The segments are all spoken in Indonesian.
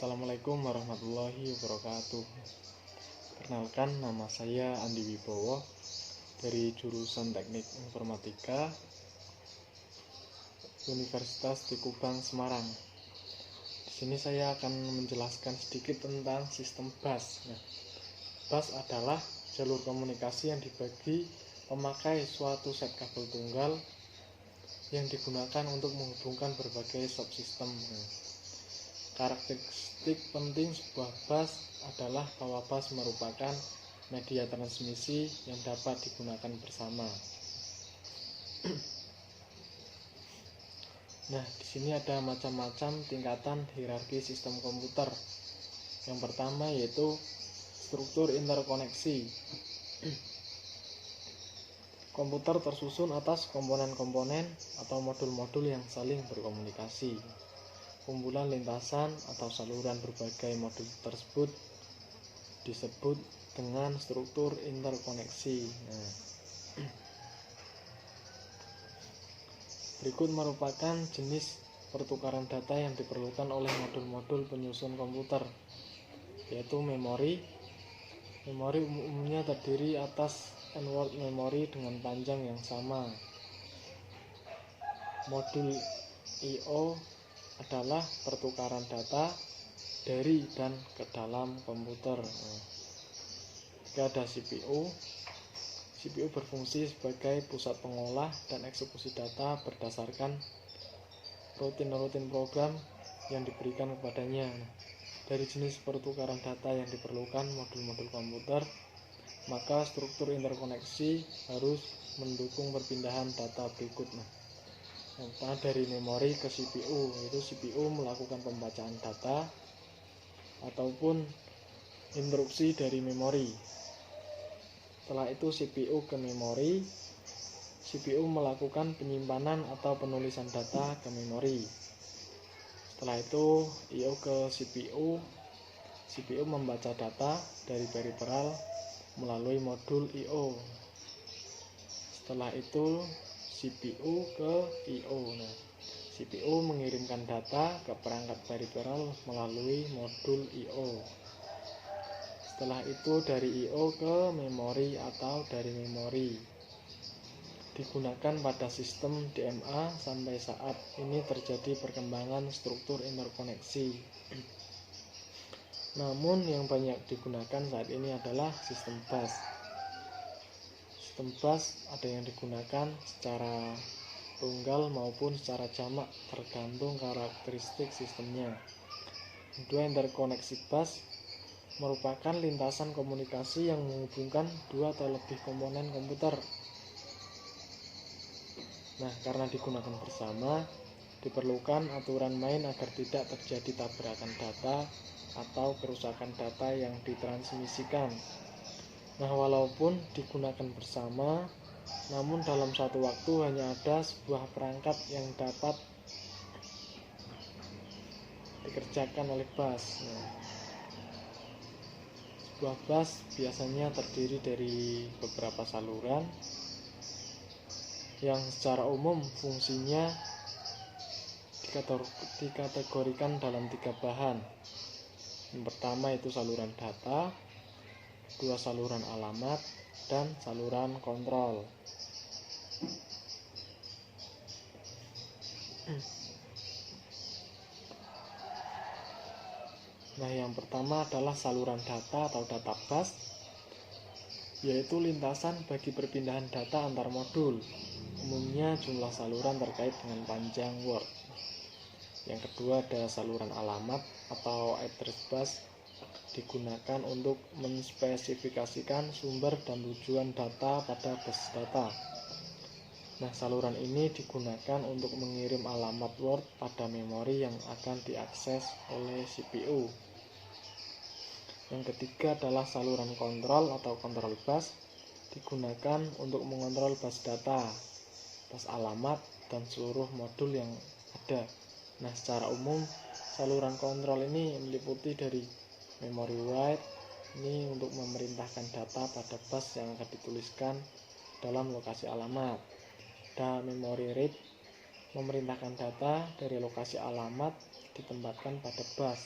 Assalamualaikum warahmatullahi wabarakatuh. Perkenalkan, nama saya Andi Wibowo dari jurusan Teknik Informatika Universitas Tikubang, Semarang. Di sini saya akan menjelaskan sedikit tentang sistem bus. Bus adalah jalur komunikasi yang dibagi pemakai suatu set kabel tunggal yang digunakan untuk menghubungkan berbagai subsistem. Karakteristik penting sebuah bus adalah bahwa bus merupakan media transmisi yang dapat digunakan bersama. Nah, di sini ada macam-macam tingkatan hierarki sistem komputer. Yang pertama yaitu struktur interkoneksi. Komputer tersusun atas komponen-komponen atau modul-modul yang saling berkomunikasi. Kumpulan lintasan atau saluran berbagai modul tersebut disebut dengan struktur interkoneksi. Berikut merupakan jenis pertukaran data yang diperlukan oleh modul-modul penyusun komputer, yaitu memori. Memori umumnya terdiri atas n-word memori dengan panjang yang sama. Modul I/O adalah pertukaran data dari dan ke dalam komputer. Jika ada CPU berfungsi sebagai pusat pengolah dan eksekusi data berdasarkan rutin program yang diberikan kepadanya. Dari jenis pertukaran data yang diperlukan modul-modul komputer, maka struktur interkoneksi harus mendukung perpindahan data berikut. Yang pertama dari memori ke CPU, yaitu CPU melakukan pembacaan data ataupun instruksi dari memori. Setelah itu CPU ke memori, CPU melakukan penyimpanan atau penulisan data ke memori. Setelah itu I/O ke CPU, CPU membaca data dari peripheral melalui modul I/O. Setelah itu CPU ke I/O. CPU mengirimkan data ke perangkat peripheral melalui modul I/O. Setelah itu dari I/O ke memori atau dari memori. Digunakan pada sistem DMA sampai saat ini terjadi perkembangan struktur interkoneksi. Namun yang banyak digunakan saat ini adalah sistem bus. Sistem bus ada yang digunakan secara tunggal maupun secara jamak tergantung karakteristik sistemnya. Kedua, interkoneksi bus merupakan lintasan komunikasi yang menghubungkan dua atau lebih komponen komputer. Nah, karena digunakan bersama, diperlukan aturan main agar tidak terjadi tabrakan data atau kerusakan data yang ditransmisikan. Nah, walaupun digunakan bersama, namun dalam satu waktu hanya ada sebuah perangkat yang dapat dikerjakan oleh bus. Sebuah bus biasanya terdiri dari beberapa saluran yang secara umum fungsinya dikategorikan dalam 3 bahan. Yang pertama itu saluran data, kedua saluran alamat, dan saluran kontrol. Nah, yang pertama adalah saluran data atau data bus, yaitu lintasan bagi perpindahan data antar modul. Umumnya jumlah saluran terkait dengan panjang word. Yang kedua ada saluran alamat atau address bus, digunakan untuk menspesifikasikan sumber dan tujuan data pada bus data. Nah, saluran ini digunakan untuk mengirim alamat word pada memori yang akan diakses oleh CPU. Yang ketiga adalah saluran kontrol atau control bus, digunakan untuk mengontrol bus data, bus alamat, dan seluruh modul yang ada. Nah, secara umum saluran kontrol ini meliputi dari memory write, ini untuk memerintahkan data pada bus yang akan dituliskan dalam lokasi alamat. Dan memory read, memerintahkan data dari lokasi alamat ditempatkan pada bus.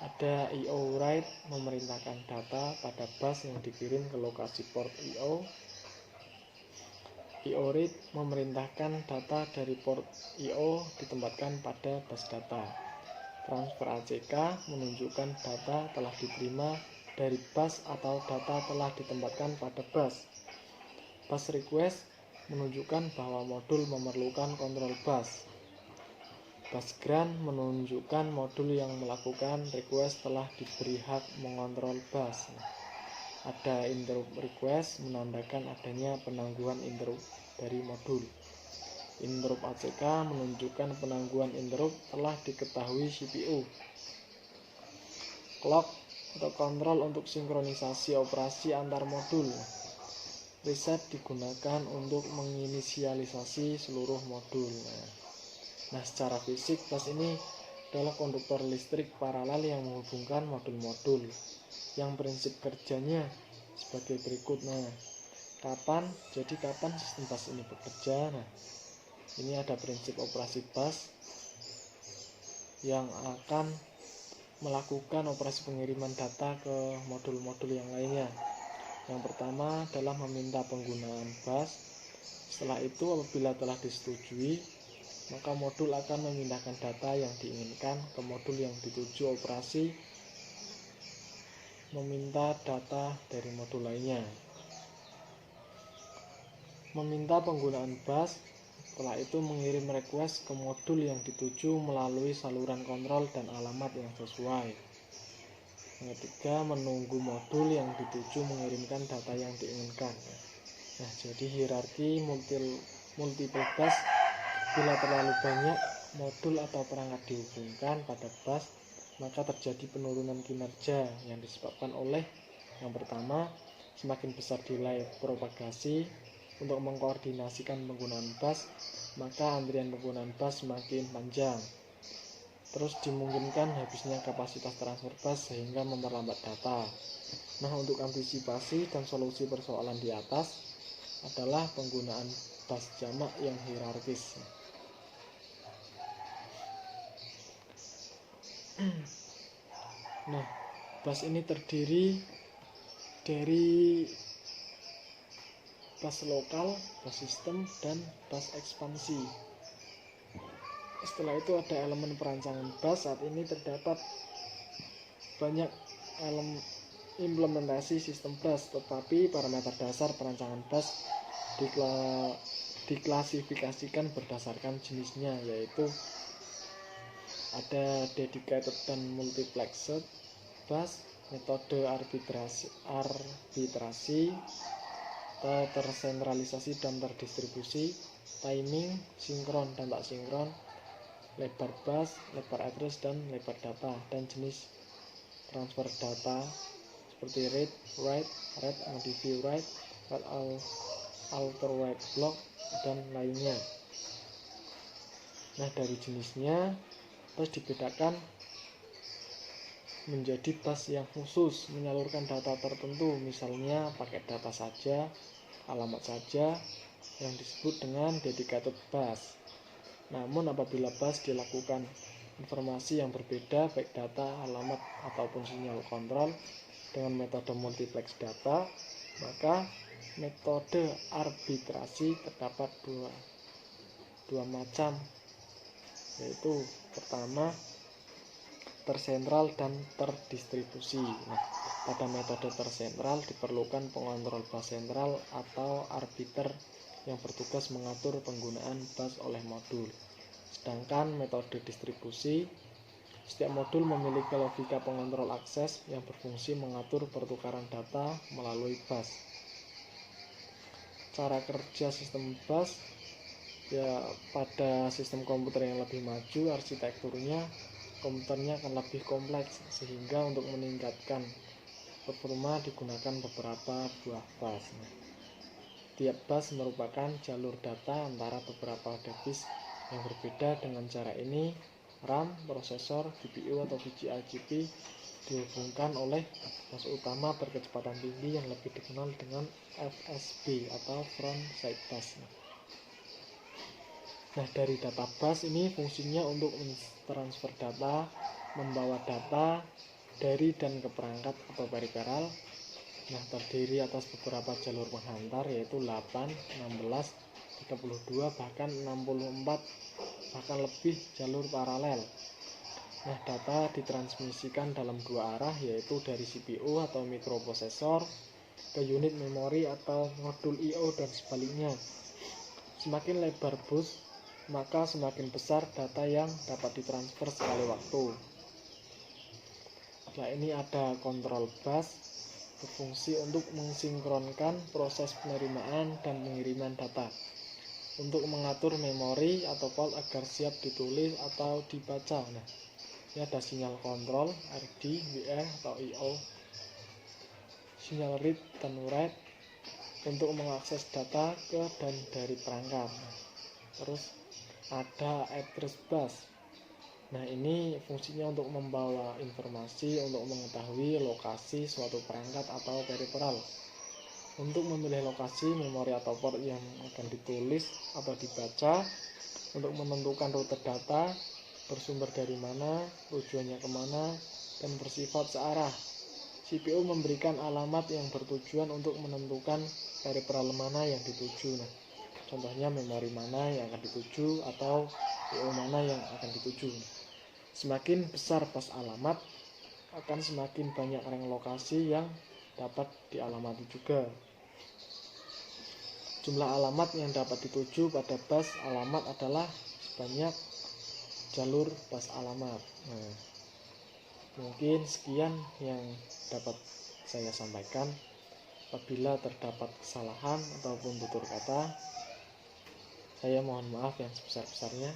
Ada I/O write memerintahkan data pada bus yang dikirim ke lokasi port I/O. I/O read memerintahkan data dari port I/O ditempatkan pada bus data. Transfer ACK menunjukkan data telah diterima dari bus atau data telah ditempatkan pada bus. Bus request menunjukkan bahwa modul memerlukan kontrol bus. Bus grant menunjukkan modul yang melakukan request telah diberi hak mengontrol bus. Ada interrupt request menandakan adanya penangguhan interrupt dari modul. Interrupt ACK menunjukkan penangguhan interrupt telah diketahui CPU. Clock atau kontrol untuk sinkronisasi operasi antar modul. Reset digunakan untuk menginisialisasi seluruh modul. Nah, secara fisik bus ini adalah konduktor listrik paralel yang menghubungkan modul-modul. Yang prinsip kerjanya sebagai berikut. Nah, kapan sistem bus ini bekerja? Nah, ini ada prinsip operasi bus yang akan melakukan operasi pengiriman data ke modul-modul yang lainnya. Yang pertama adalah meminta penggunaan bus. Setelah itu, apabila telah disetujui, maka modul akan memindahkan data yang diinginkan ke modul yang dituju. Operasi meminta data dari modul lainnya. Meminta penggunaan bus, setelah itu mengirim request ke modul yang dituju melalui saluran kontrol dan alamat yang sesuai. Yang ketiga, menunggu modul yang dituju mengirimkan data yang diinginkan. Nah, jadi hierarki multiple bus. Bila terlalu banyak modul atau perangkat dihubungkan pada bus, maka terjadi penurunan kinerja yang disebabkan oleh yang pertama, semakin besar delay propagasi. Untuk mengkoordinasikan penggunaan bus, maka antrian penggunaan bus semakin panjang. Terus dimungkinkan habisnya kapasitas transfer bus sehingga memperlambat data. Nah, untuk antisipasi dan solusi persoalan di atas adalah penggunaan bus jamak yang hierarkis. Nah, bus ini terdiri dari bus lokal, bus sistem, dan bus ekspansi. Setelah itu ada elemen perancangan bus. Saat ini terdapat banyak implementasi sistem bus, tetapi parameter dasar perancangan bus diklasifikasikan berdasarkan jenisnya, yaitu ada dedicated dan multiplexed bus, metode arbitrasi atau tersentralisasi dan terdistribusi, timing, sinkron dan tak sinkron, lebar bus, lebar address, dan lebar data, dan jenis transfer data seperti read, write, modify, write, alter, write, block, dan lainnya. Nah, dari jenisnya bus dibedakan menjadi bus yang khusus menyalurkan data tertentu, misalnya paket data saja, alamat saja, yang disebut dengan dedicated bus. Namun apabila bus dilakukan informasi yang berbeda, baik data, alamat, ataupun sinyal kontrol dengan metode multiplex data, maka metode arbitrasi terdapat dua macam, yaitu pertama tersentral dan terdistribusi. Nah, pada metode tersentral diperlukan pengontrol bus sentral atau arbiter yang bertugas mengatur penggunaan bus oleh modul. Sedangkan metode distribusi, setiap modul memiliki logika pengontrol akses yang berfungsi mengatur pertukaran data melalui bus. Cara kerja sistem bus, ya pada sistem komputer yang lebih maju, arsitekturnya komputernya akan lebih kompleks, sehingga untuk meningkatkan performa digunakan beberapa buah bus. Tiap bus merupakan jalur data antara beberapa device yang berbeda. Dengan cara ini, RAM, prosesor, GPU atau VGA-GP dihubungkan oleh bus utama berkecepatan tinggi yang lebih dikenal dengan FSB atau front side bus. Nah, dari data bus ini fungsinya untuk mentransfer data membawa data dari dan ke perangkat atau periferal. Nah, terdiri atas beberapa jalur penghantar, yaitu 8, 16, 32, bahkan 64, bahkan lebih jalur paralel. Nah, data ditransmisikan dalam dua arah, yaitu dari CPU atau mikroprosesor ke unit memori atau modul I/O dan sebaliknya. Semakin lebar bus, maka semakin besar data yang dapat ditransfer sekali waktu. Nah, ini ada kontrol bus, berfungsi untuk mensinkronkan proses penerimaan dan pengiriman data, untuk mengatur memori atau port agar siap ditulis atau dibaca. Nah, ini ada sinyal kontrol RD, WR atau I/O, sinyal read dan write untuk mengakses data ke dan dari perangkat. Nah, terus ada address bus. Nah, ini fungsinya untuk membawa informasi untuk mengetahui lokasi suatu perangkat atau periferal, untuk memilih lokasi memori atau port yang akan ditulis atau dibaca, untuk menentukan rute data, bersumber dari mana, tujuannya kemana, dan bersifat searah. CPU memberikan alamat yang bertujuan untuk menentukan periferal mana yang dituju. Nah, contohnya memori mana yang akan dituju atau I/O mana yang akan dituju. Semakin besar bus alamat, akan semakin banyak rank lokasi yang dapat dialamati juga. Jumlah alamat yang dapat dituju pada bus alamat adalah sebanyak jalur bus alamat. Nah, mungkin sekian yang dapat saya sampaikan. Apabila terdapat kesalahan ataupun tutur kata, saya mohon maaf yang sebesar-besarnya.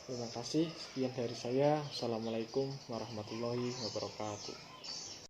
Terima kasih. Sekian dari saya. Assalamualaikum warahmatullahi wabarakatuh.